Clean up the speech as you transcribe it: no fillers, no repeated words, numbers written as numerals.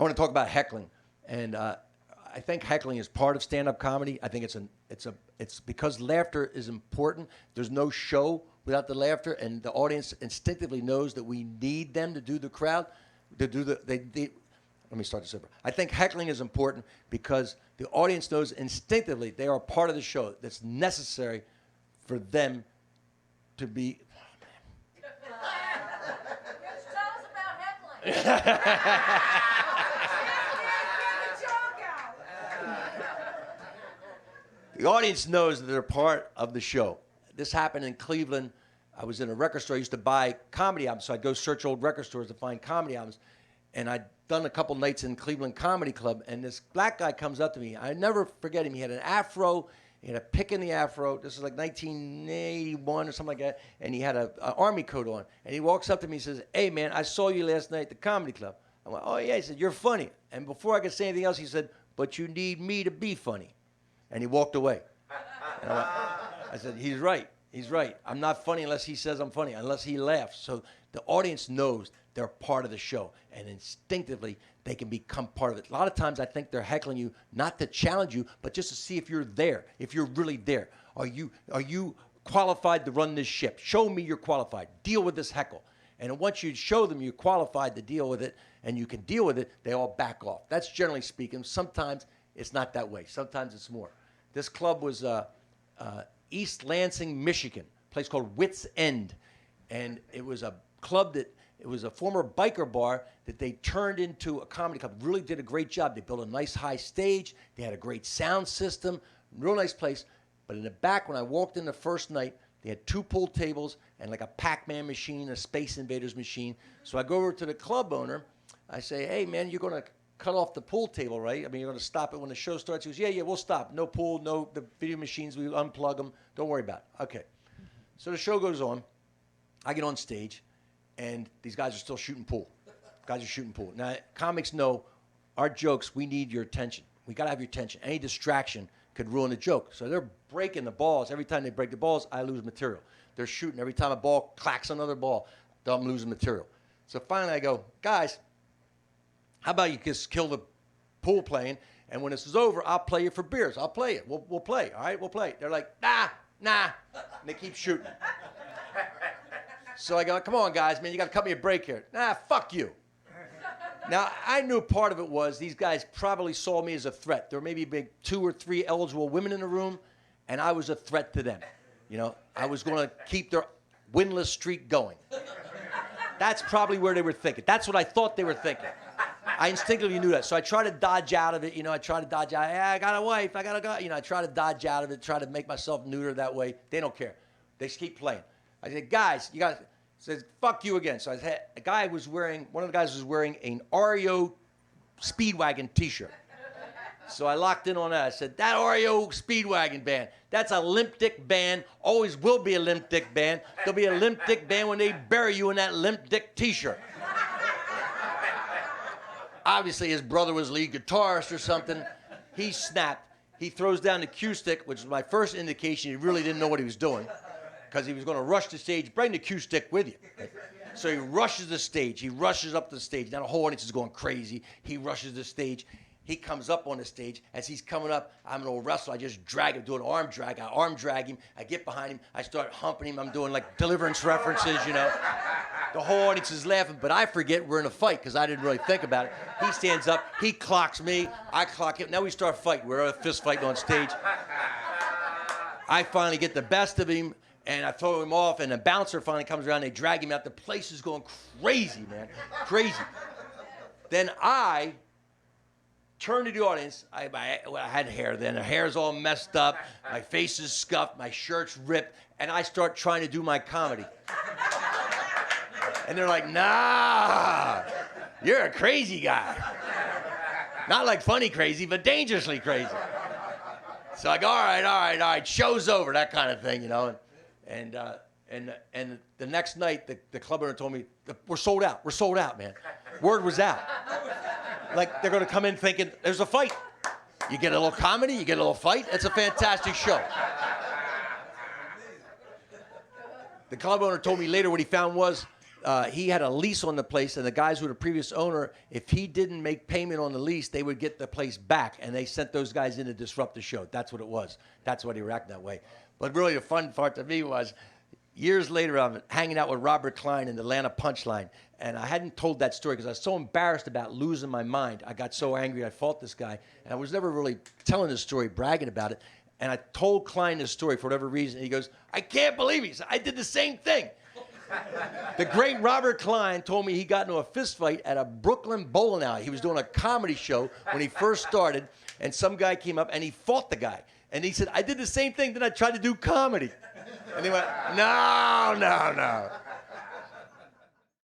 I want to talk about heckling, and I think heckling is part of stand-up comedy. I think it's because laughter is important. There's no show without the laughter, and the audience instinctively knows that we need them to do the crowd, to do the. Let me start this over. I think heckling is important because the audience knows instinctively they are part of the show. That's necessary for them to be. Tell us about heckling. The audience knows that they're part of the show. This happened in Cleveland. I was in a record store. I used to buy comedy albums, so I'd go search old record stores to find comedy albums. And I'd done a couple nights in Cleveland Comedy Club, and this black guy comes up to me. I never forget him. He had an afro. He had a pick in the afro. This is like 1981 or something like that. And he had an army coat on. And he walks up to me and says, "Hey, man, I saw you last night at the Comedy Club." I went, "Oh, yeah." He said, "You're funny." And before I could say anything else, he said, "But you need me to be funny." And he walked away. And I said, he's right. He's right. I'm not funny unless he says I'm funny, unless he laughs. So the audience knows they're part of the show, and instinctively they can become part of it. A lot of times I think they're heckling you not to challenge you, but just to see if you're there, if you're really there. Are you qualified to run this ship? Show me you're qualified. Deal with this heckle. And once you show them you're qualified to deal with it and you can deal with it, they all back off. That's generally speaking. Sometimes it's not that way. Sometimes it's more. This club was East Lansing, Michigan, a place called Wits End. And it was a club it was a former biker bar that they turned into a comedy club. Really did a great job. They built a nice high stage. They had a great sound system, real nice place. But in the back, when I walked in the first night, they had 2 pool tables and like a Pac-Man machine, a Space Invaders machine. So I go over to the club owner. I say, "Hey, man, you're going to cut off the pool table, right? I mean, you're going to stop it when the show starts." He goes, yeah, we'll stop. No pool, no the video machines. We unplug them. Don't worry about it. Okay. So the show goes on. I get on stage, and these guys are still shooting pool. Guys are shooting pool. Now, comics know our jokes, we need your attention. We got to have your attention. Any distraction could ruin the joke. So they're breaking the balls. Every time they break the balls, I lose material. They're shooting. Every time a ball clacks another ball, I'm losing material. So finally I go, "Guys, how about you just kill the pool playing, and when this is over, I'll play you for beers. I'll play it. We'll play. All right, we'll play." They're like, nah. And they keep shooting. So I go, "Come on, guys, man, you got to cut me a break here." "Nah, fuck you." Now, I knew part of it was these guys probably saw me as a threat. There were maybe 2 or 3 eligible women in the room, and I was a threat to them. You know, I was going to keep their winless streak going. That's probably where they were thinking. That's what I thought they were thinking. I instinctively knew that. So I try to dodge out of it. You know, I try to dodge out. "Yeah, I got a wife. I got a guy." You know, I try to dodge out of it, try to make myself neuter that way. They don't care. They just keep playing. I said, "Guys, you got to," says, "Fuck you again." So I had, one of the guys was wearing an REO Speedwagon t-shirt. So I locked in on that. I said, "That REO Speedwagon band, that's a limp dick band, always will be a limp dick band. There'll be a limp dick band when they bury you in that limp dick t-shirt." Obviously, his brother was lead guitarist or something. He snapped. He throws down the cue stick, which was my first indication he really didn't know what he was doing, because he was going to rush the stage. "Bring the cue stick with you." So he rushes the stage. He rushes up the stage. Now the whole audience is going crazy. He rushes the stage. He comes up on the stage. As he's coming up, I'm an old wrestler. I just drag him, do an arm drag. I arm drag him. I get behind him. I start humping him. I'm doing like deliverance references, you know. The whole audience is laughing, but I forget we're in a fight because I didn't really think about it. He stands up. He clocks me. I clock him. Now we start fighting. We're a fist fighting on stage. I finally get the best of him, and I throw him off, and the bouncer finally comes around. They drag him out. The place is going crazy, man. Crazy. Then I turn to the audience. I had hair then. The hair's all messed up. My face is scuffed. My shirt's ripped. And I start trying to do my comedy. And they're like, "Nah, you're a crazy guy." Not like funny crazy, but dangerously crazy. So I go, all right, show's over, that kind of thing, you know. And the next night, the club owner told me, we're sold out, man. Word was out. Like, they're going to come in thinking, there's a fight. You get a little comedy, you get a little fight. It's a fantastic show. The club owner told me later what he found was he had a lease on the place, and the guys who were the previous owner, if he didn't make payment on the lease, they would get the place back, and they sent those guys in to disrupt the show. That's what it was. That's why he were acting that way. But really, the fun part to me was, years later, I'm hanging out with Robert Klein in the Atlanta Punchline, and I hadn't told that story because I was so embarrassed about losing my mind. I got so angry, I fought this guy, and I was never really telling this story, bragging about it. And I told Klein this story for whatever reason, and he goes, I can't believe it. He said, I did the same thing. The great Robert Klein told me he got into a fist fight at a Brooklyn bowling alley. He was doing a comedy show when he first started, and some guy came up and he fought the guy. And he said, I did the same thing, then I tried to do comedy. And they went, no, no, no.